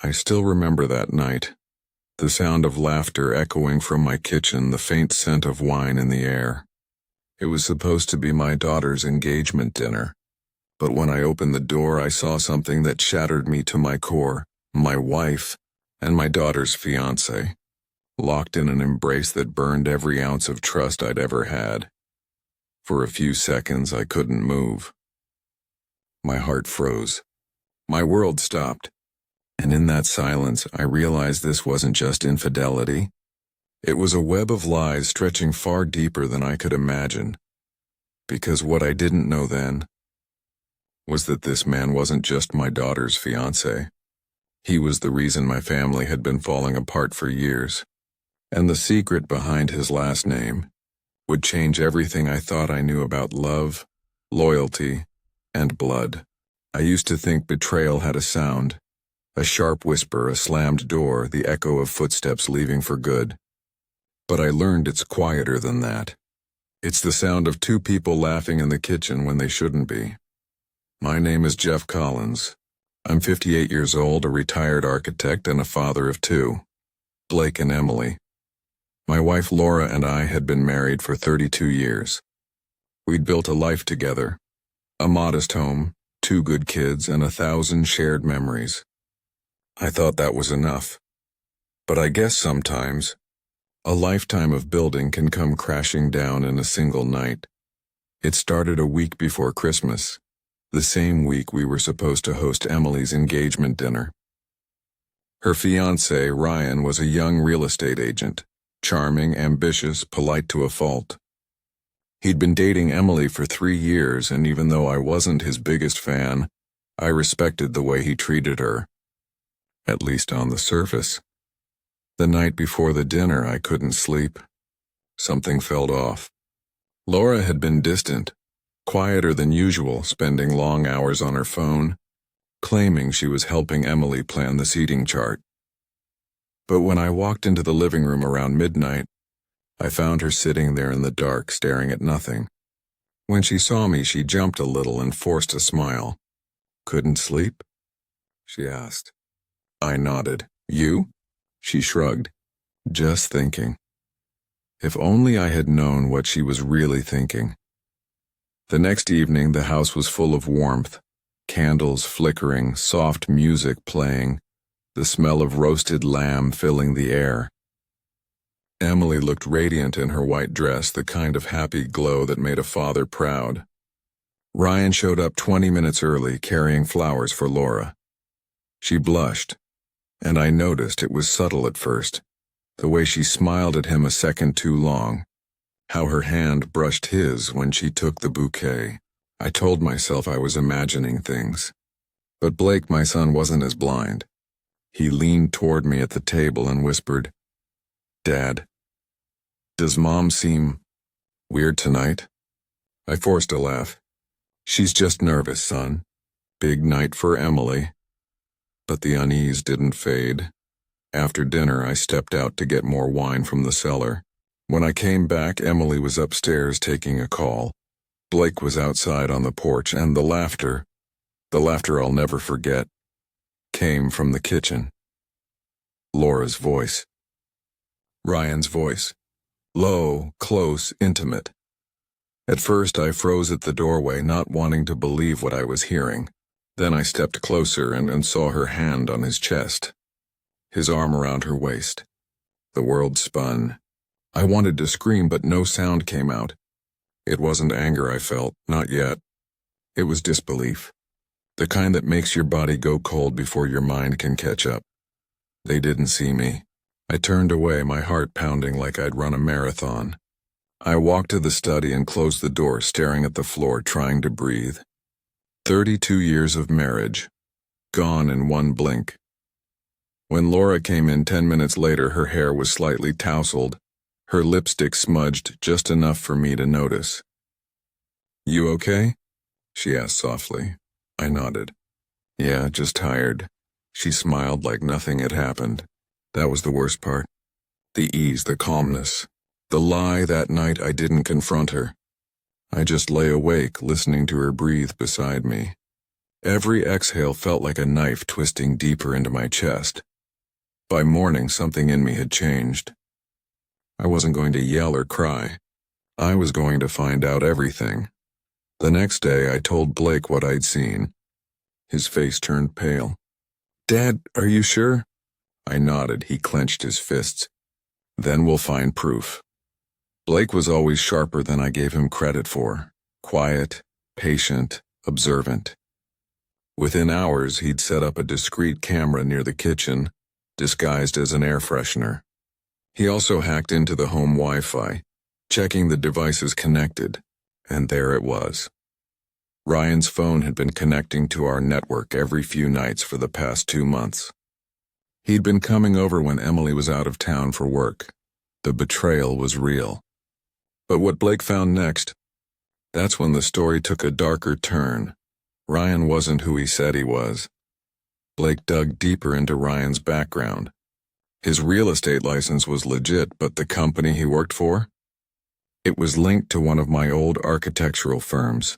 I still remember that night. The sound of laughter echoing from my kitchen, the faint scent of wine in the air. It was supposed to be my daughter's engagement dinner. But when I opened the door, I saw something that shattered me to my core. My wife and my daughter's fiancé, locked in an embrace that burned every ounce of trust I'd ever had. For a few seconds, I couldn't move. My heart froze. My world stopped. And in that silence, I realized this wasn't just infidelity. It was a web of lies stretching far deeper than I could imagine. Because what I didn't know then was that this man wasn't just my daughter's fiancé. He was the reason my family had been falling apart for years. And the secret behind his last name would change everything I thought I knew about love, loyalty, and blood. I used to think betrayal had a sound, a sharp whisper, a slammed door, the echo of footsteps leaving for good. But I learned it's quieter than that. It's the sound of two people laughing in the kitchen when they shouldn't be. My name is Jeff Collins. I'm 58 years old, a retired architect, and a father of two, Blake and Emily. My wife Laura and I had been married for 32 years. We'd built a life together, a modest home, 2 good kids, and 1,000 shared memories. I thought that was enough. But I guess sometimes a lifetime of building can come crashing down in a single night. It started a week before Christmas, the same week we were supposed to host Emily's engagement dinner. Her fiancé, Ryan, was a young real estate agent, charming, ambitious, polite to a fault. He'd been dating Emily for 3 years, and even though I wasn't his biggest fan, I respected the way he treated her, at least on the surface. The night before the dinner, I couldn't sleep. Something felt off. Laura had been distant, quieter than usual, spending long hours on her phone, claiming she was helping Emily plan the seating chart. But when I walked into the living room around midnight, I found her sitting there in the dark, staring at nothing. When she saw me, she jumped a little and forced a smile. "Couldn't sleep?" she asked. I nodded. "You?" She shrugged. "Just thinking." If only I had known what she was really thinking. The next evening, the house was full of warmth, candles flickering, soft music playing, the smell of roasted lamb filling the air. Emily looked radiant in her white dress, the kind of happy glow that made a father proud. Ryan showed up 20 minutes early, carrying flowers for Laura. She blushed, and I noticed it was subtle at first, the way she smiled at him a second too long, how her hand brushed his when she took the bouquet. I told myself I was imagining things. But Blake, my son, wasn't as blind. He leaned toward me at the table and whispered, "Dad, does Mom seem weird tonight?" I forced a laugh. "She's just nervous, son. Big night for Emily." But the unease didn't fade. After dinner, I stepped out to get more wine from the cellar. When I came back, Emily was upstairs taking a call. Blake was outside on the porch, and the laughter I'll never forget, came from the kitchen. Laura's voice. Ryan's voice. Low, close, intimate. At first, I froze at the doorway, not wanting to believe what I was hearing. Then I stepped closer and saw her hand on his chest, his arm around her waist. The world spun. I wanted to scream, but no sound came out. It wasn't anger I felt, not yet. It was disbelief, the kind that makes your body go cold before your mind can catch up. They didn't see me. I turned away, my heart pounding like I'd run a marathon. I walked to the study and closed the door, staring at the floor, trying to breathe. 32 years of marriage, gone in one blink. When Laura came in 10 minutes later, her hair was slightly tousled, her lipstick smudged just enough for me to notice. "You okay?" she asked softly. I nodded. "Yeah, just tired." She smiled like nothing had happened. That was the worst part. The ease, the calmness. The lie that night I didn't confront her. I just lay awake, listening to her breathe beside me. Every exhale felt like a knife twisting deeper into my chest. By morning, something in me had changed. I wasn't going to yell or cry. I was going to find out everything. The next day, I told Blake what I'd seen. His face turned pale. "Dad, are you sure?" I nodded. He clenched his fists. "Then we'll find proof." Blake was always sharper than I gave him credit for. Quiet, patient, observant. Within hours, he'd set up a discreet camera near the kitchen, disguised as an air freshener. He also hacked into the home Wi-Fi, checking the devices connected, and there it was. Ryan's phone had been connecting to our network every few nights for the past 2 months. He'd been coming over when Emily was out of town for work. The betrayal was real. But what Blake found next, that's when the story took a darker turn. Ryan wasn't who he said he was. Blake dug deeper into Ryan's background. His real estate license was legit, but the company he worked for? It was linked to one of my old architectural firms,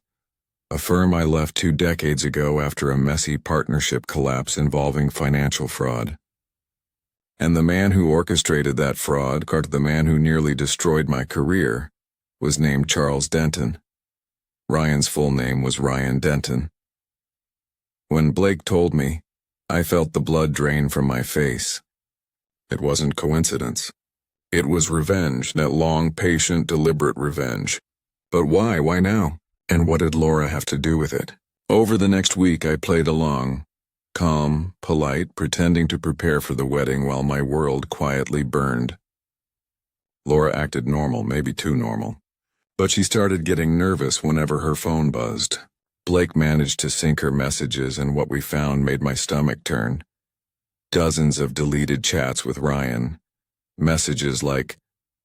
a firm I left 2 decades ago after a messy partnership collapse involving financial fraud. And the man who orchestrated that fraud, the man who nearly destroyed my career, was named Charles Denton. Ryan's full name was Ryan Denton. When Blake told me, I felt the blood drain from my face. It wasn't coincidence. It was revenge, that long, patient, deliberate revenge. But why? Why now? And what did Laura have to do with it? Over the next week, I played along, calm, polite, pretending to prepare for the wedding while my world quietly burned. Laura acted normal, maybe too normal. But she started getting nervous whenever her phone buzzed. Blake managed to sync her messages, and what we found made my stomach turn. Dozens of deleted chats with Ryan. Messages like,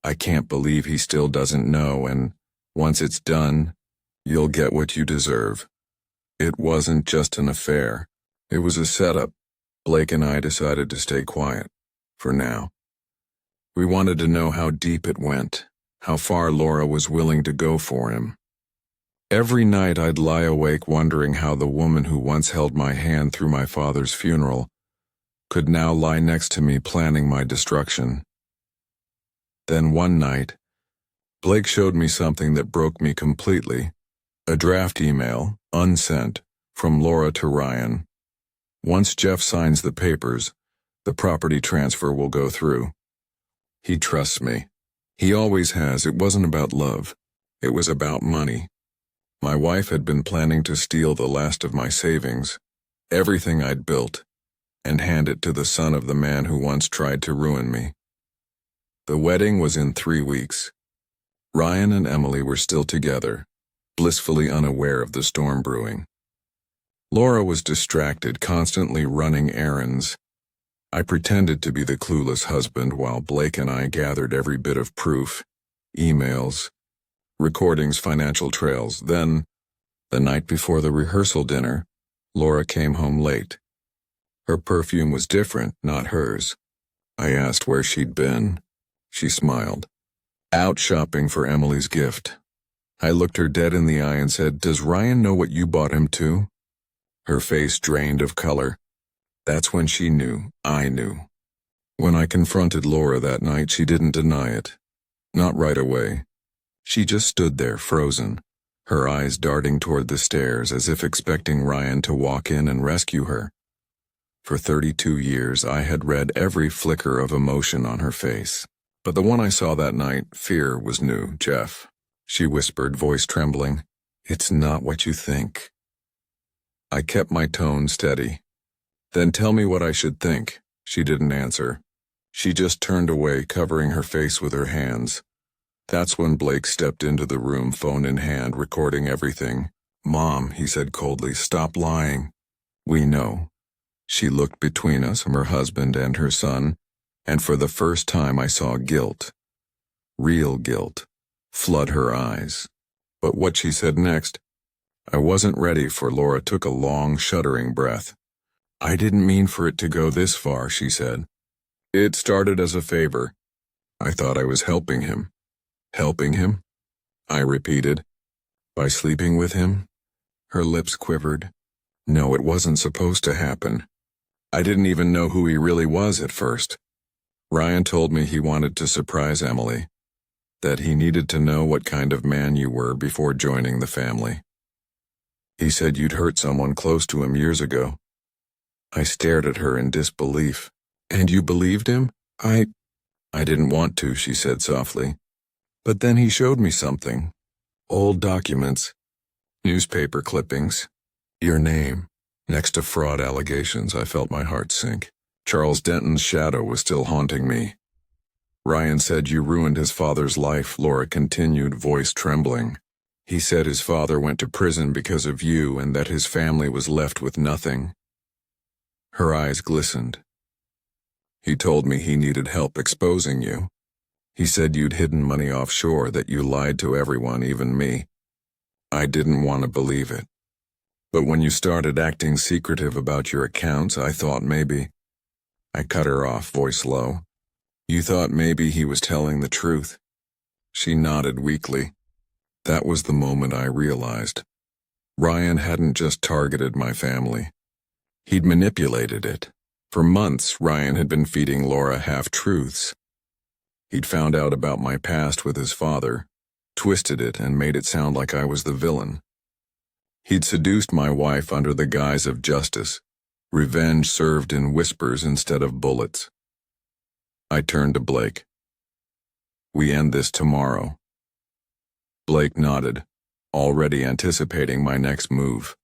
"I can't believe he still doesn't know," and "Once it's done, you'll get what you deserve." It wasn't just an affair. It was a setup. Blake and I decided to stay quiet. For now. We wanted to know how deep it went, how far Laura was willing to go for him. Every night I'd lie awake wondering how the woman who once held my hand through my father's funeral could now lie next to me planning my destruction. Then one night, Blake showed me something that broke me completely. A draft email, unsent, from Laura to Ryan. "Once Jeff signs the papers, the property transfer will go through. He trusts me. He always has. It wasn't about love. It was about money. My wife had been planning to steal the last of my savings, everything I'd built, and hand it to the son of the man who once tried to ruin me. The wedding was in 3 weeks. Ryan and Emily were still together, blissfully unaware of the storm brewing. Laura was distracted, constantly running errands. I pretended to be the clueless husband while Blake and I gathered every bit of proof, emails, recordings, financial trails. Then, the night before the rehearsal dinner, Laura came home late. Her perfume was different, not hers. I asked where she'd been. She smiled. "Out shopping for Emily's gift." I looked her dead in the eye and said, "Does Ryan know what you bought him too?" Her face drained of color. That's when she knew. I knew. When I confronted Laura that night, she didn't deny it. Not right away. She just stood there, frozen, her eyes darting toward the stairs as if expecting Ryan to walk in and rescue her. For 32 years, I had read every flicker of emotion on her face. But the one I saw that night, fear, was new. "Jeff," she whispered, voice trembling, "it's not what you think." I kept my tone steady. "Then tell me what I should think." She didn't answer. She just turned away, covering her face with her hands. That's when Blake stepped into the room, phone in hand, recording everything. "Mom," he said coldly, "stop lying." "We know." She looked between us, her husband and her son, and for the first time I saw guilt, real guilt, flood her eyes. But what she said next, I wasn't ready for. Laura took a long, shuddering breath. "I didn't mean for it to go this far," she said. "It started as a favor. I thought I was helping him." "Helping him?" I repeated. "By sleeping with him?" Her lips quivered. No, it wasn't supposed to happen. I didn't even know who he really was at first. Ryan told me he wanted to surprise Emily, that he needed to know what kind of man you were before joining the family. He said you'd hurt someone close to him years ago. I stared at her in disbelief. And you believed him? I didn't want to, she said softly. But then he showed me something. Old documents, newspaper clippings, your name. Next to fraud allegations, I felt my heart sink. Charles Denton's shadow was still haunting me. Ryan said you ruined his father's life, Laura continued, voice trembling. He said his father went to prison because of you and that his family was left with nothing. Her eyes glistened. He told me he needed help exposing you. He said you'd hidden money offshore, that you lied to everyone, even me. I didn't want to believe it. But when you started acting secretive about your accounts, I thought maybe... I cut her off, voice low. You thought maybe he was telling the truth. She nodded weakly. That was the moment I realized. Ryan hadn't just targeted my family. He'd manipulated it. For months, Ryan had been feeding Laura half-truths. He'd found out about my past with his father, twisted it, and made it sound like I was the villain. He'd seduced my wife under the guise of justice, revenge served in whispers instead of bullets. I turned to Blake. We end this tomorrow. Blake nodded, already anticipating my next move.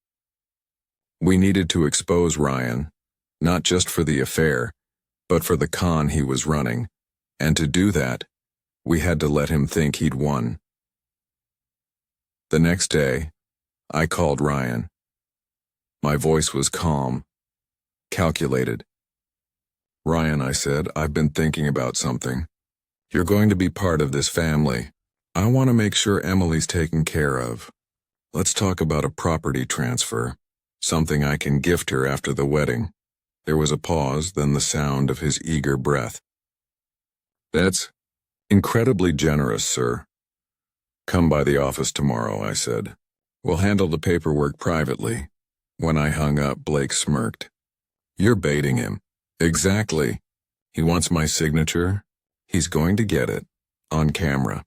We needed to expose Ryan, not just for the affair, but for the con he was running, and to do that, we had to let him think he'd won. The next day, I called Ryan. My voice was calm, calculated. Ryan, I said, I've been thinking about something. You're going to be part of this family. I want to make sure Emily's taken care of. Let's talk about a property transfer, something I can gift her after the wedding. There was a pause, then the sound of his eager breath. That's incredibly generous, sir. Come by the office tomorrow, I said. We'll handle the paperwork privately. When I hung up, Blake smirked. You're baiting him. Exactly. He wants my signature. He's going to get it. On camera.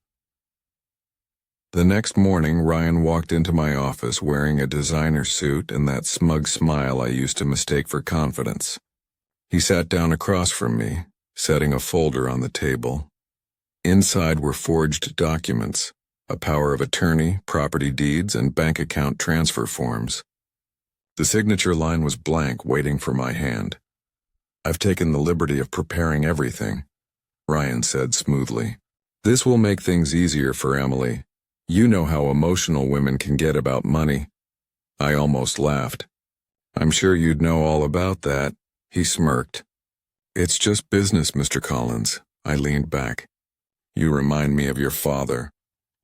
The next morning, Ryan walked into my office wearing a designer suit and that smug smile I used to mistake for confidence. He sat down across from me, setting a folder on the table. Inside were forged documents, a power of attorney, property deeds, and bank account transfer forms. The signature line was blank, waiting for my hand. I've taken the liberty of preparing everything, Ryan said smoothly. This will make things easier for Emily. You know how emotional women can get about money. I almost laughed. I'm sure you'd know all about that, he smirked. It's just business, Mr. Collins. I leaned back. You remind me of your father.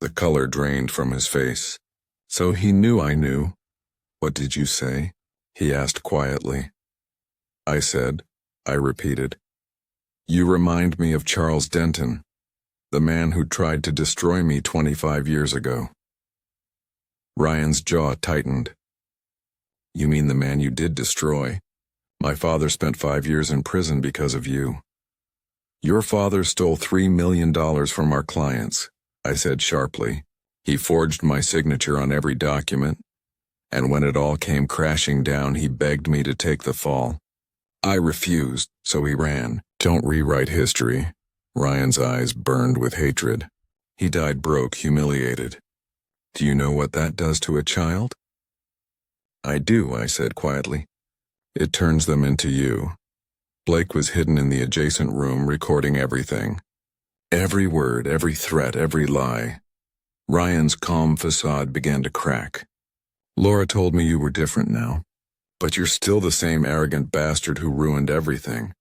The color drained from his face. So he knew I knew. What did you say? He asked quietly. I said, I repeated. You remind me of Charles Denton, the man who tried to destroy me 25 years ago. Ryan's jaw tightened. You mean the man you did destroy? My father spent 5 years in prison because of you. Your father stole $3 million from our clients, I said sharply. He forged my signature on every document, and when it all came crashing down, he begged me to take the fall. I refused, so he ran. Don't rewrite history. Ryan's eyes burned with hatred. He died broke, humiliated. Do you know what that does to a child? I do, I said quietly. It turns them into you. Blake was hidden in the adjacent room, recording everything. Every word, every threat, every lie. Ryan's calm facade began to crack. Laura told me you were different now, but you're still the same arrogant bastard who ruined everything.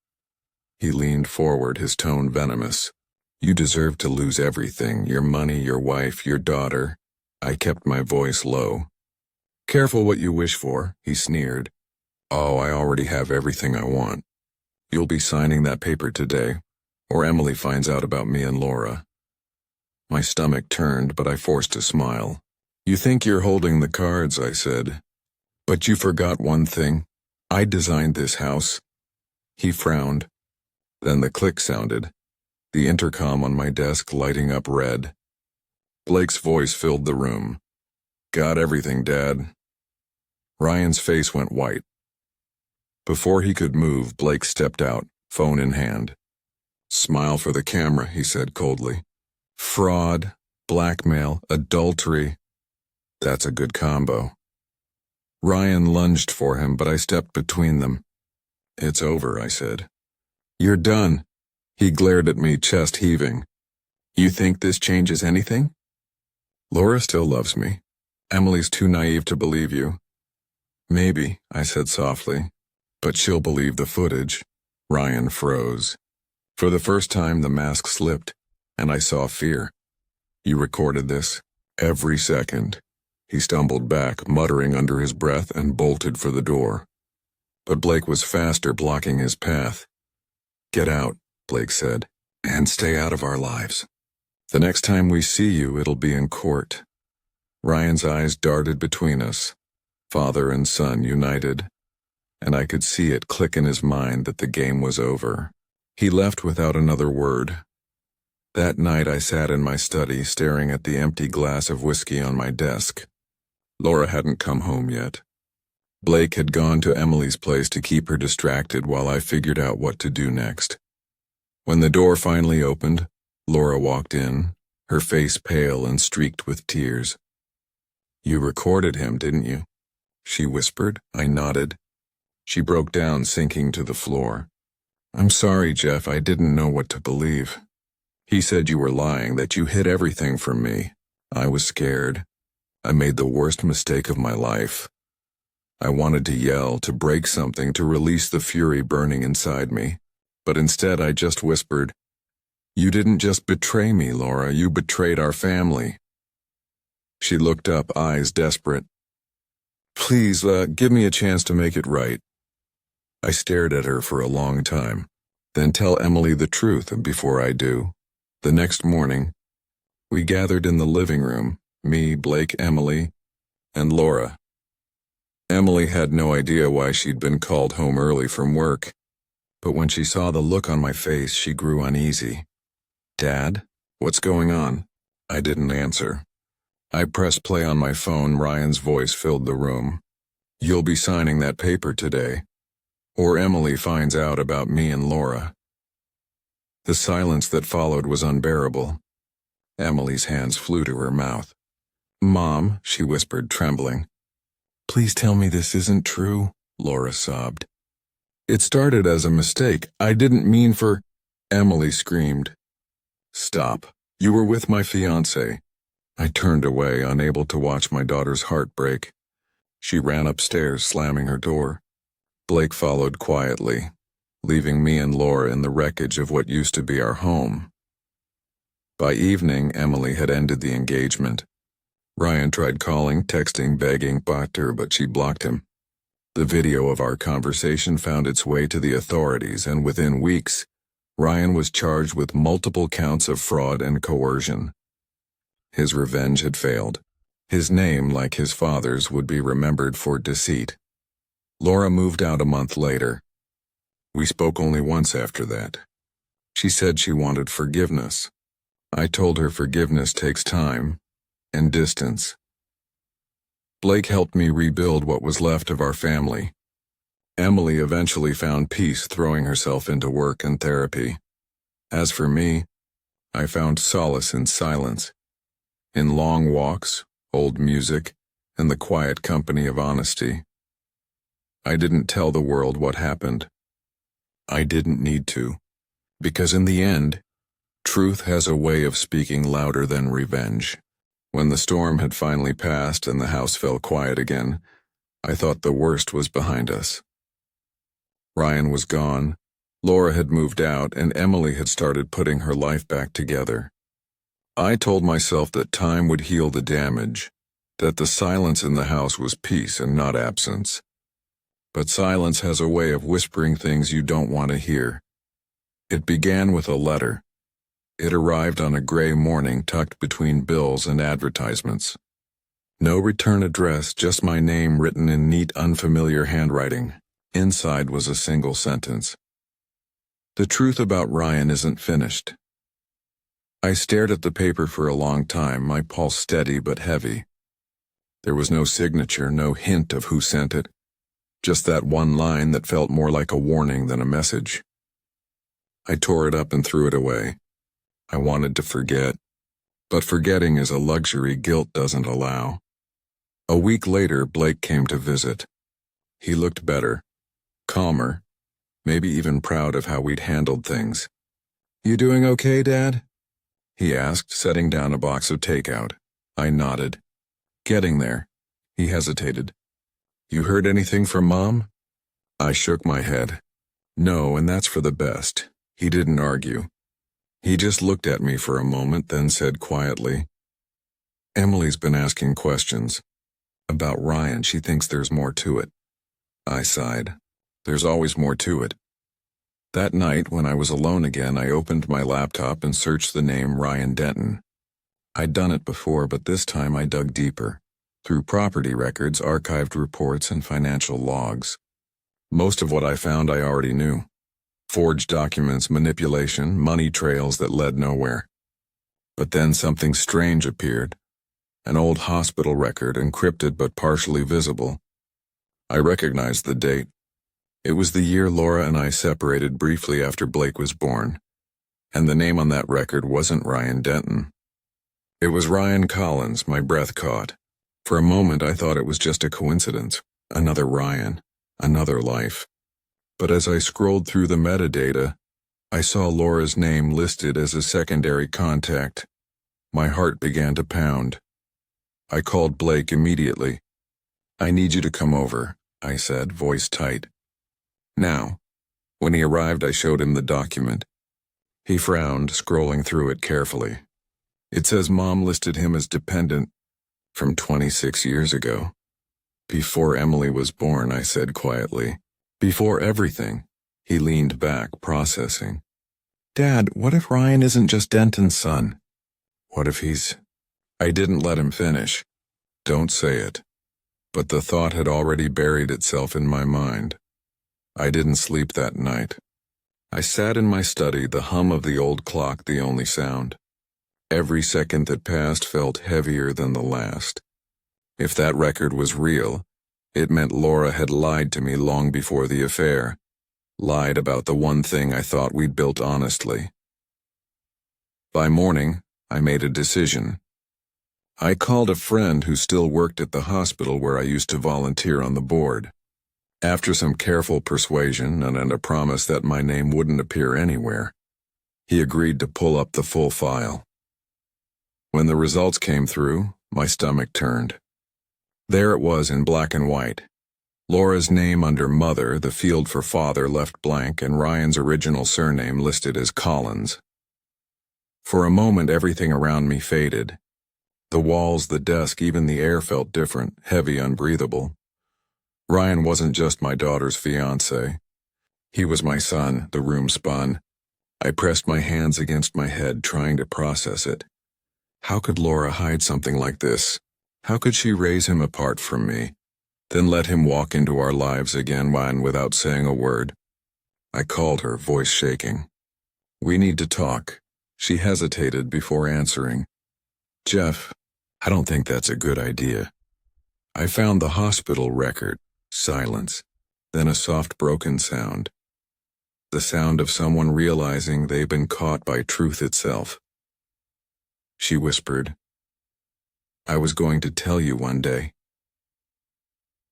He leaned forward, his tone venomous. You deserve to lose everything, your money, your wife, your daughter. I kept my voice low. Careful what you wish for, he sneered. Oh, I already have everything I want. You'll be signing that paper today, or Emily finds out about me and Laura. My stomach turned, but I forced a smile. You think you're holding the cards, I said. But you forgot one thing. I designed this house. He frowned. Then the click sounded, the intercom on my desk lighting up red. Blake's voice filled the room. Got everything, Dad. Ryan's face went white. Before he could move, Blake stepped out, phone in hand. Smile for the camera, he said coldly. Fraud, blackmail, adultery. That's a good combo. Ryan lunged for him, but I stepped between them. It's over, I said. You're done. He glared at me, chest heaving. You think this changes anything? Laura still loves me. Emily's too naive to believe you. Maybe, I said softly, but she'll believe the footage. Ryan froze. For the first time, the mask slipped, and I saw fear. You recorded this? Every second. He stumbled back, muttering under his breath, and bolted for the door. But Blake was faster, blocking his path. Get out, Blake said, and stay out of our lives. The next time we see you, it'll be in court. Ryan's eyes darted between us, father and son united, and I could see it click in his mind that the game was over. He left without another word. That night I sat in my study, staring at the empty glass of whiskey on my desk. Laura hadn't come home yet. Blake had gone to Emily's place to keep her distracted while I figured out what to do next. When the door finally opened, Laura walked in, her face pale and streaked with tears. You recorded him, didn't you? She whispered. I nodded. She broke down, sinking to the floor. I'm sorry, Jeff, I didn't know what to believe. He said you were lying, that you hid everything from me. I was scared. I made the worst mistake of my life. I wanted to yell, to break something, to release the fury burning inside me. But instead I just whispered, You didn't just betray me, Laura, you betrayed our family. She looked up, eyes desperate. Please, give me a chance to make it right. I stared at her for a long time. Then tell Emily the truth, and before I do. The next morning, we gathered in the living room, me, Blake, Emily, and Laura. Emily had no idea why she'd been called home early from work, but when she saw the look on my face, she grew uneasy. Dad, what's going on? I didn't answer. I pressed play on my phone. Ryan's voice filled the room. You'll be signing that paper today, or Emily finds out about me and Laura. The silence that followed was unbearable. Emily's hands flew to her mouth. Mom, she whispered, trembling. Please tell me this isn't true, Laura sobbed. It started as a mistake. I didn't mean for... Emily screamed. Stop. You were with my fiancé. I turned away, unable to watch my daughter's heart break. She ran upstairs, slamming her door. Blake followed quietly, leaving me and Laura in the wreckage of what used to be our home. By evening, Emily had ended the engagement. Ryan tried calling, texting, begging, but she blocked him. The video of our conversation found its way to the authorities, and within weeks, Ryan was charged with multiple counts of fraud and coercion. His revenge had failed. His name, like his father's, would be remembered for deceit. Laura moved out a month later. We spoke only once after that. She said she wanted forgiveness. I told her forgiveness takes time and distance. Blake helped me rebuild what was left of our family. Emily eventually found peace, throwing herself into work and therapy. As for me, I found solace in silence, in long walks, old music, and the quiet company of honesty. I didn't tell the world what happened. I didn't need to, because in the end, truth has a way of speaking louder than revenge. When the storm had finally passed and the house fell quiet again, I thought the worst was behind us. Ryan was gone, Laura had moved out, and Emily had started putting her life back together. I told myself that time would heal the damage, that the silence in the house was peace and not absence. But silence has a way of whispering things you don't want to hear. It began with a letter. It arrived on a gray morning tucked between bills and advertisements. No return address, just my name written in neat, unfamiliar handwriting. Inside was a single sentence. The truth about Ryan isn't finished. I stared at the paper for a long time, my pulse steady but heavy. There was no signature, no hint of who sent it. Just that one line that felt more like a warning than a message. I tore it up and threw it away. I wanted to forget. But forgetting is a luxury guilt doesn't allow. A week later, Blake came to visit. He looked better, calmer, maybe even proud of how we'd handled things. "You doing okay, Dad?" he asked, setting down a box of takeout. I nodded. "Getting there." He hesitated. "You heard anything from Mom?" I shook my head. "No, and that's for the best." He didn't argue. He just looked at me for a moment, then said quietly, "Emily's been asking questions. About Ryan, she thinks there's more to it." I sighed. There's always more to it. That night, when I was alone again, I opened my laptop and searched the name Ryan Denton. I'd done it before, but this time I dug deeper, through property records, archived reports, and financial logs. Most of what I found I already knew. Forged documents, manipulation, money trails that led nowhere. But then something strange appeared. An old hospital record, encrypted but partially visible. I recognized the date. It was the year Laura and I separated briefly after Blake was born. And the name on that record wasn't Ryan Denton. It was Ryan Collins. My breath caught. For a moment I thought it was just a coincidence. Another Ryan. Another life. But as I scrolled through the metadata, I saw Laura's name listed as a secondary contact. My heart began to pound. I called Blake immediately. "I need you to come over," I said, voice tight. "Now." When he arrived, I showed him the document. He frowned, scrolling through it carefully. It says Mom listed him as dependent from 26 years ago. "Before Emily was born," I said quietly. "Before everything." He leaned back, processing. "Dad, what if Ryan isn't just Denton's son? What if he's—" I didn't let him finish. "Don't say it." But the thought had already buried itself in my mind. I didn't sleep that night. I sat in my study, the hum of the old clock the only sound. Every second that passed felt heavier than the last. If that record was real, it meant Laura had lied to me long before the affair. Lied about the one thing I thought we'd built honestly. By morning, I made a decision. I called a friend who still worked at the hospital where I used to volunteer on the board. After some careful persuasion and a promise that my name wouldn't appear anywhere, he agreed to pull up the full file. When the results came through, my stomach turned. There it was in black and white. Laura's name under Mother, the field for Father left blank, and Ryan's original surname listed as Collins. For a moment, everything around me faded. The walls, the desk, even the air felt different, heavy, unbreathable. Ryan wasn't just my daughter's fiancé. He was my son. The room spun. I pressed my hands against my head, trying to process it. How could Laura hide something like this? How could she raise him apart from me, then let him walk into our lives again without saying a word? I called her, voice shaking. "We need to talk." She hesitated before answering. "Jeff, I don't think that's a good idea." I found the hospital record. Silence. Then a soft broken sound. The sound of someone realizing they've been caught by truth itself. She whispered, "I was going to tell you one day."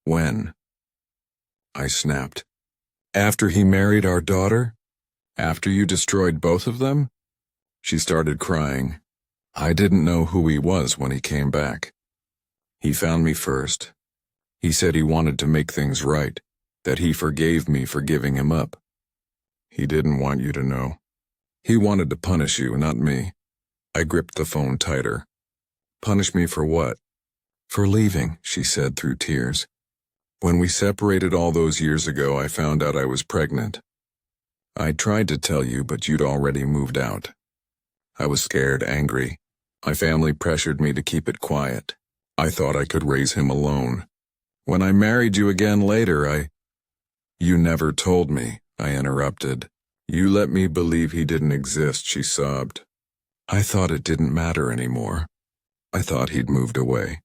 "When?" I snapped. "After he married our daughter? After you destroyed both of them?" She started crying. "I didn't know who he was when he came back. He found me first. He said he wanted to make things right, that he forgave me for giving him up. He didn't want you to know. He wanted to punish you, not me." I gripped the phone tighter. "Punish me for what?" "For leaving," she said through tears. "When we separated all those years ago, I found out I was pregnant. I tried to tell you, but you'd already moved out. I was scared, angry. My family pressured me to keep it quiet. I thought I could raise him alone. When I married you again later, You never told me, I interrupted. You let me believe he didn't exist, she sobbed. I thought it didn't matter anymore. I thought he'd moved away.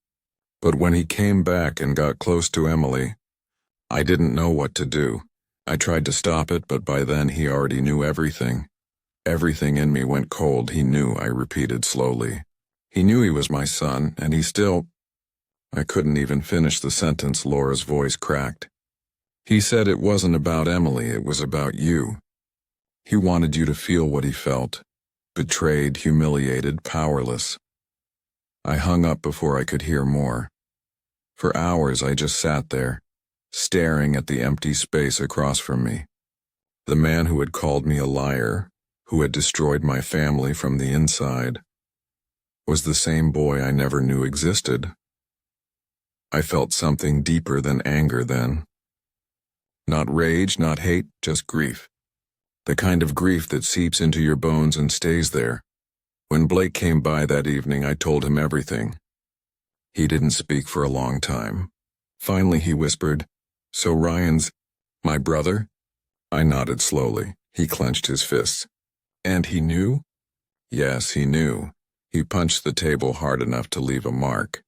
But when he came back and got close to Emily, I didn't know what to do. I tried to stop it, but by then he already knew everything. Everything in me went cold. He knew, I repeated slowly. He knew he was my son, and he still... I couldn't even finish the sentence. Laura's voice cracked. He said it wasn't about Emily, it was about you. He wanted you to feel what he felt. Betrayed, humiliated, powerless. I hung up before I could hear more. For hours I just sat there, staring at the empty space across from me. The man who had called me a liar, who had destroyed my family from the inside, was the same boy I never knew existed. I felt something deeper than anger then. Not rage, not hate, just grief. The kind of grief that seeps into your bones and stays there. When Blake came by that evening, I told him everything. He didn't speak for a long time. Finally he whispered, "So Ryan's my brother?" I nodded slowly. He clenched his fists. "And he knew?" "Yes, he knew. He punched the table hard enough to leave a mark."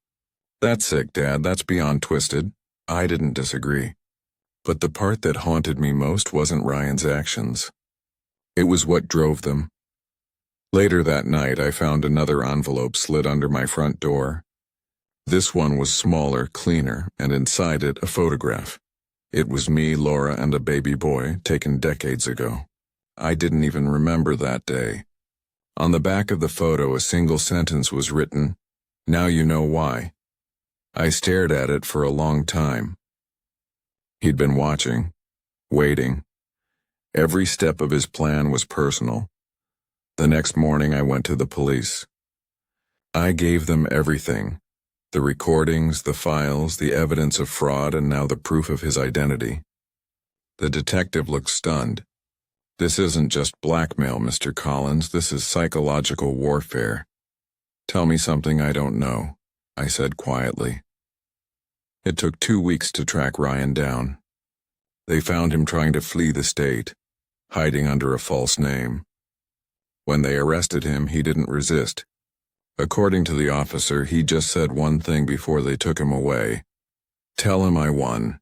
"That's sick, Dad. That's beyond twisted." I didn't disagree. But the part that haunted me most wasn't Ryan's actions. It was what drove them. Later that night, I found another envelope slid under my front door. This one was smaller, cleaner, and inside it a photograph. It was me, Laura, and a baby boy, taken decades ago. I didn't even remember that day. On the back of the photo, a single sentence was written, "Now you know why." I stared at it for a long time. He'd been watching, waiting. Every step of his plan was personal. The next morning I went to the police. I gave them everything. The recordings, the files, the evidence of fraud, and now the proof of his identity. The detective looked stunned. "This isn't just blackmail, Mr. Collins. This is psychological warfare." "Tell me something I don't know," I said quietly. It took 2 weeks to track Ryan down. They found him trying to flee the state, hiding under a false name. When they arrested him, he didn't resist. According to the officer, he just said one thing before they took him away. "Tell him I won."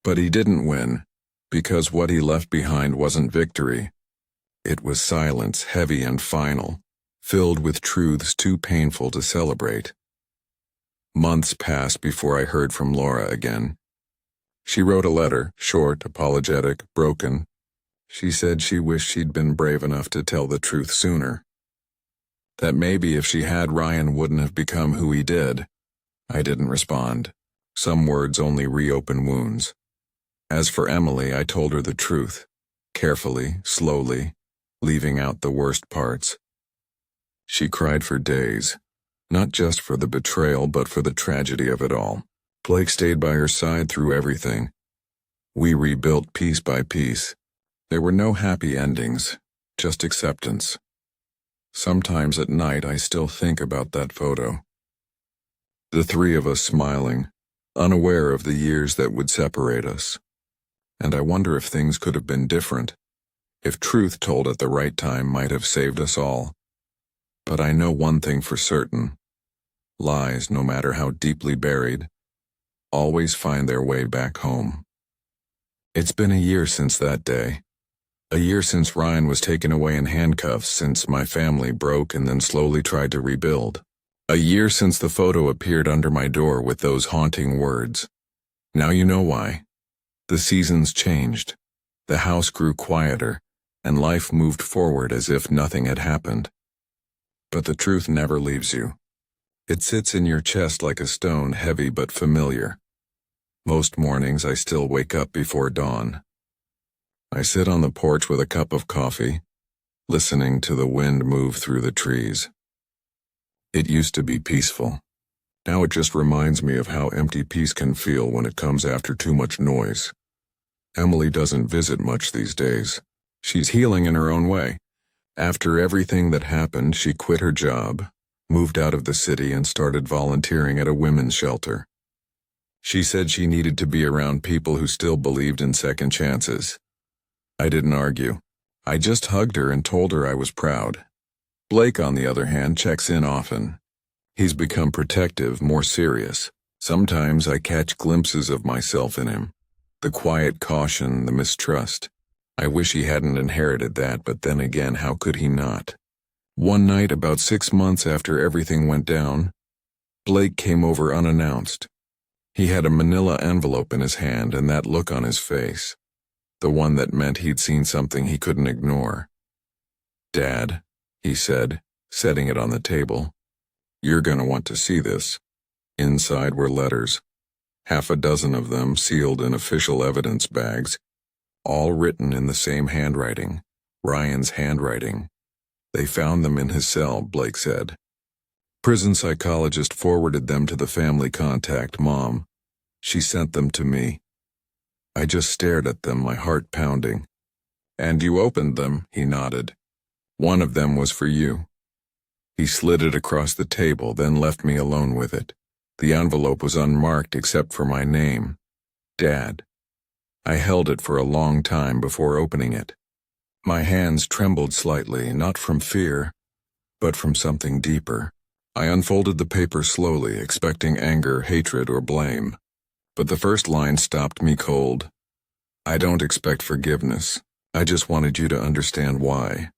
But he didn't win, because what he left behind wasn't victory. It was silence, heavy and final, filled with truths too painful to celebrate. Months passed before I heard from Laura again. She wrote a letter, short, apologetic, broken. She said she wished she'd been brave enough to tell the truth sooner. That maybe if she had, Ryan wouldn't have become who he did. I didn't respond. Some words only reopen wounds. As for Emily, I told her the truth, carefully, slowly, leaving out the worst parts. She cried for days, not just for the betrayal but for the tragedy of it all. Blake stayed by her side through everything. We rebuilt piece by piece. There were no happy endings, just acceptance. Sometimes at night I still think about that photo. The three of us smiling, unaware of the years that would separate us. And I wonder if things could have been different, if truth told at the right time might have saved us all. But I know one thing for certain. Lies, no matter how deeply buried, always find their way back home. It's been a year since that day. A year since Ryan was taken away in handcuffs, since my family broke and then slowly tried to rebuild. A year since the photo appeared under my door with those haunting words. Now you know why. The seasons changed. The house grew quieter, and life moved forward as if nothing had happened. But the truth never leaves you. It sits in your chest like a stone, heavy but familiar. Most mornings I still wake up before dawn. I sit on the porch with a cup of coffee, listening to the wind move through the trees. It used to be peaceful. Now it just reminds me of how empty peace can feel when it comes after too much noise. Emily doesn't visit much these days. She's healing in her own way. After everything that happened, she quit her job, moved out of the city and started volunteering at a women's shelter. She said she needed to be around people who still believed in second chances. I didn't argue. I just hugged her and told her I was proud. Blake, on the other hand, checks in often. He's become protective, more serious. Sometimes I catch glimpses of myself in him. The quiet caution, the mistrust. I wish he hadn't inherited that, but then again, how could he not? One night, about 6 months after everything went down, Blake came over unannounced. He had a manila envelope in his hand and that look on his face. The one that meant he'd seen something he couldn't ignore. "Dad," he said, setting it on the table. "You're gonna want to see this." Inside were letters. 6 of them sealed in official evidence bags, all written in the same handwriting, Ryan's handwriting. They found them in his cell, Blake said. Prison psychologist forwarded them to the family contact, Mom. She sent them to me. I just stared at them, my heart pounding. "And you opened them," he nodded. "One of them was for you." He slid it across the table, then left me alone with it. The envelope was unmarked except for my name, Dad. I held it for a long time before opening it. My hands trembled slightly, not from fear, but from something deeper. I unfolded the paper slowly, expecting anger, hatred, or blame. But the first line stopped me cold. "I don't expect forgiveness. I just wanted you to understand why."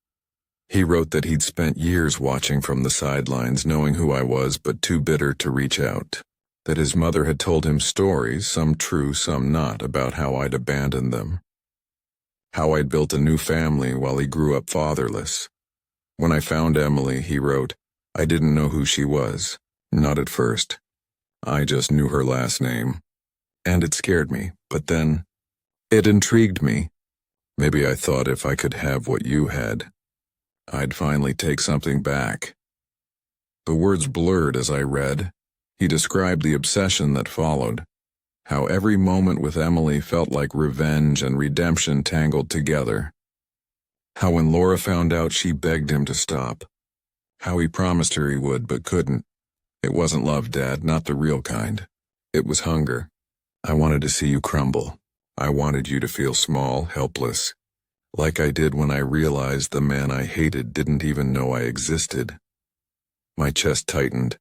He wrote that he'd spent years watching from the sidelines, knowing who I was, but too bitter to reach out. That his mother had told him stories, some true, some not, about how I'd abandoned them. How I'd built a new family while he grew up fatherless. When I found Emily, he wrote, I didn't know who she was. Not at first. I just knew her last name. And it scared me, but then it intrigued me. Maybe I thought if I could have what you had, I'd finally take something back. The words blurred as I read. He described the obsession that followed. How every moment with Emily felt like revenge and redemption tangled together. How when Laura found out, she begged him to stop. How he promised her he would, but couldn't. It wasn't love, Dad, not the real kind. It was hunger. I wanted to see you crumble. I wanted you to feel small, helpless. Like I did when I realized the man I hated didn't even know I existed. My chest tightened.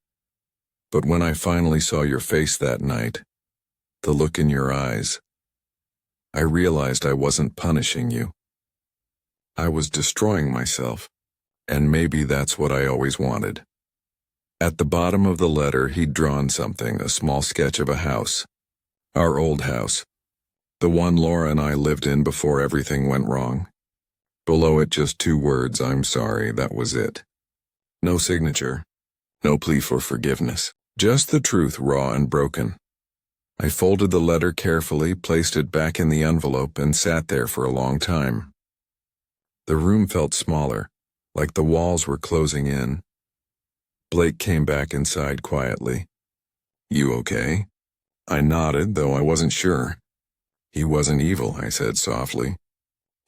But when I finally saw your face that night, the look in your eyes, I realized I wasn't punishing you. I was destroying myself, and maybe that's what I always wanted. At the bottom of the letter, he'd drawn something, a small sketch of a house. Our old house. The one Laura and I lived in before everything went wrong. Below it, just 2 words, I'm sorry, that was it. No signature. No plea for forgiveness. Just the truth, raw and broken. I folded the letter carefully, placed it back in the envelope, and sat there for a long time. The room felt smaller, like the walls were closing in. Blake came back inside quietly. You okay? I nodded, though I wasn't sure. He wasn't evil, I said softly.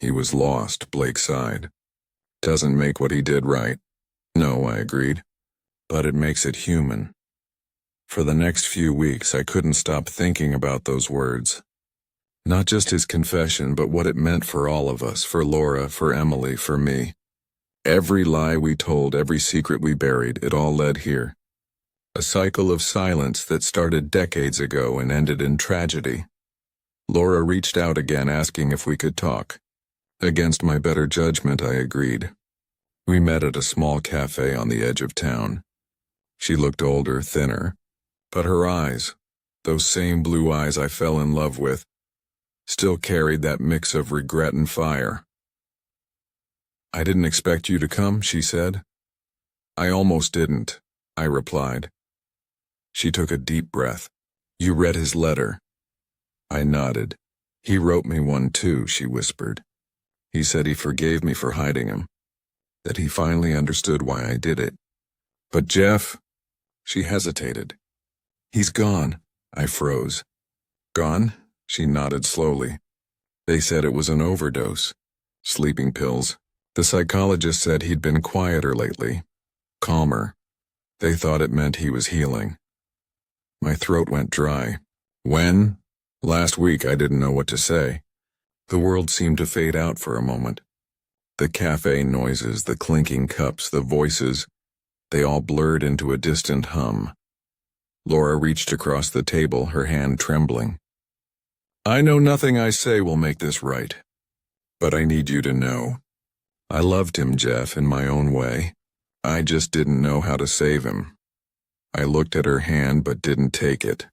He was lost, Blake sighed. Doesn't make what he did right. No, I agreed. But it makes it human. For the next few weeks, I couldn't stop thinking about those words. Not just his confession, but what it meant for all of us, for Laura, for Emily, for me. Every lie we told, every secret we buried, it all led here. A cycle of silence that started decades ago and ended in tragedy. Laura reached out again, asking if we could talk. Against my better judgment, I agreed. We met at a small cafe on the edge of town. She looked older, thinner, but her eyes, those same blue eyes I fell in love with, still carried that mix of regret and fire. I didn't expect you to come, she said. I almost didn't, I replied. She took a deep breath. You read his letter. I nodded. He wrote me one too, she whispered. He said he forgave me for hiding him, that he finally understood why I did it. But Jeff, she hesitated. He's gone, I froze. Gone? She nodded slowly. They said it was an overdose. Sleeping pills. The psychologist said he'd been quieter lately. Calmer. They thought it meant he was healing. My throat went dry. When? Last week I didn't know what to say. The world seemed to fade out for a moment. The cafe noises, the clinking cups, the voices, they all blurred into a distant hum. Laura reached across the table, her hand trembling. I know nothing I say will make this right, but I need you to know. I loved him, Jeff, in my own way. I just didn't know how to save him. I looked at her hand but didn't take it.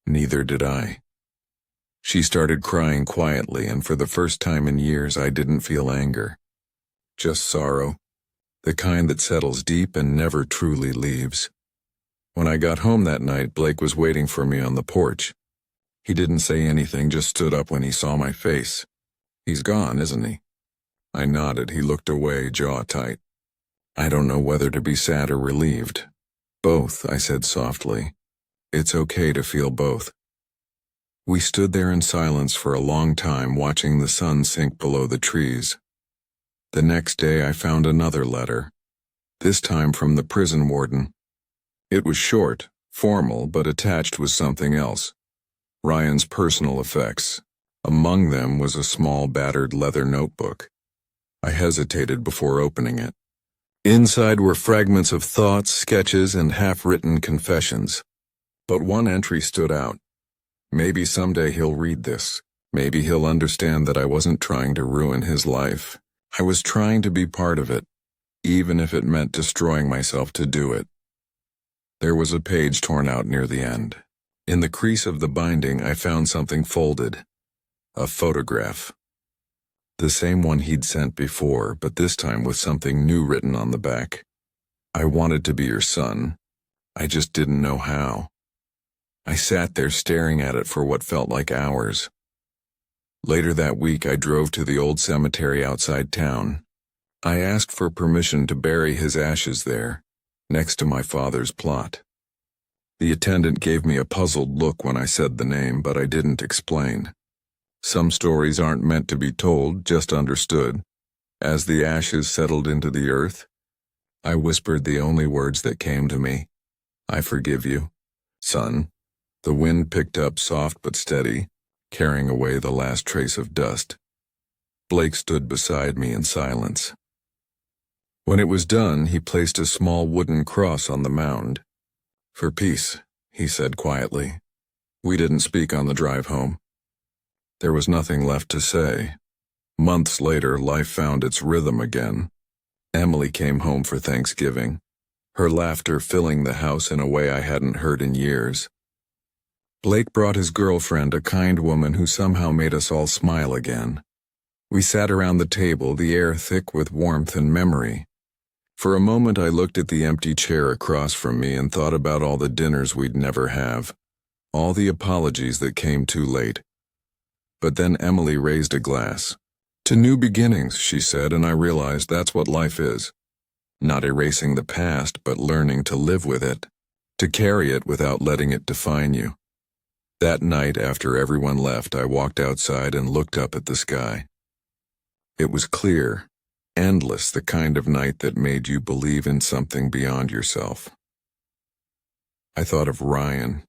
Neither did I. She started crying quietly, and for the first time in years I didn't feel anger. Just sorrow, the kind that settles deep and never truly leaves. When I got home that night, Blake was waiting for me on the porch. He didn't say anything, just stood up when he saw my face. He's gone, isn't he? I nodded. He looked away, jaw tight. I don't know whether to be sad or relieved. Both, I said softly. It's okay to feel both. We stood there in silence for a long time, watching the sun sink below the trees. The next day I found another letter, this time from the prison warden. It was short, formal, but attached was something else. Ryan's personal effects. Among them was a small, battered leather notebook. I hesitated before opening it. Inside were fragments of thoughts, sketches, and half-written confessions. But one entry stood out. Maybe someday he'll read this. Maybe he'll understand that I wasn't trying to ruin his life. I was trying to be part of it, even if it meant destroying myself to do it. There was a page torn out near the end. In the crease of the binding, I found something folded. A photograph. The same one he'd sent before, but this time with something new written on the back. I wanted to be your son. I just didn't know how. I sat there staring at it for what felt like hours. Later that week, I drove to the old cemetery outside town. I asked for permission to bury his ashes there, next to my father's plot. The attendant gave me a puzzled look when I said the name, but I didn't explain. Some stories aren't meant to be told, just understood. As the ashes settled into the earth, I whispered the only words that came to me. I forgive you, son. The wind picked up soft but steady, carrying away the last trace of dust. Blake stood beside me in silence. When it was done, he placed a small wooden cross on the mound. For peace, he said quietly. We didn't speak on the drive home. There was nothing left to say. Months later, life found its rhythm again. Emily came home for Thanksgiving, her laughter filling the house in a way I hadn't heard in years. Blake brought his girlfriend, a kind woman who somehow made us all smile again. We sat around the table, the air thick with warmth and memory. For a moment I looked at the empty chair across from me and thought about all the dinners we'd never have, all the apologies that came too late. But then Emily raised a glass. To new beginnings, she said, and I realized that's what life is. Not erasing the past, but learning to live with it, to carry it without letting it define you. That night, after everyone left, I walked outside and looked up at the sky. It was clear, endless, the kind of night that made you believe in something beyond yourself. I thought of Ryan,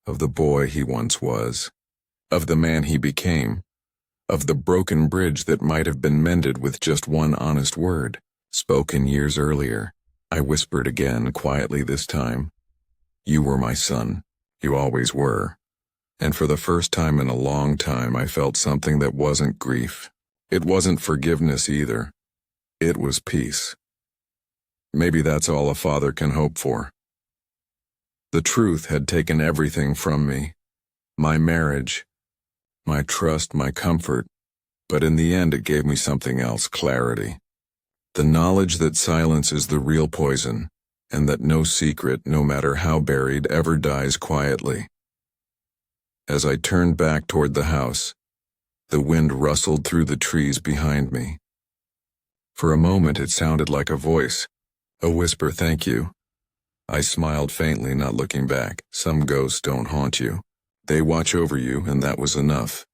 of the boy he once was, of the man he became, of the broken bridge that might have been mended with just one honest word, spoken years earlier. I whispered again, quietly this time. You were my son. You always were. And for the first time in a long time, I felt something that wasn't grief. It wasn't forgiveness either. It was peace. Maybe that's all a father can hope for. The truth had taken everything from me. My marriage, my trust, my comfort. But in the end, it gave me something else, clarity. The knowledge that silence is the real poison, and that no secret, no matter how buried, ever dies quietly. As I turned back toward the house, the wind rustled through the trees behind me. For a moment it sounded like a voice, a whisper, thank you. I smiled faintly, not looking back. Some ghosts don't haunt you. They watch over you, and that was enough.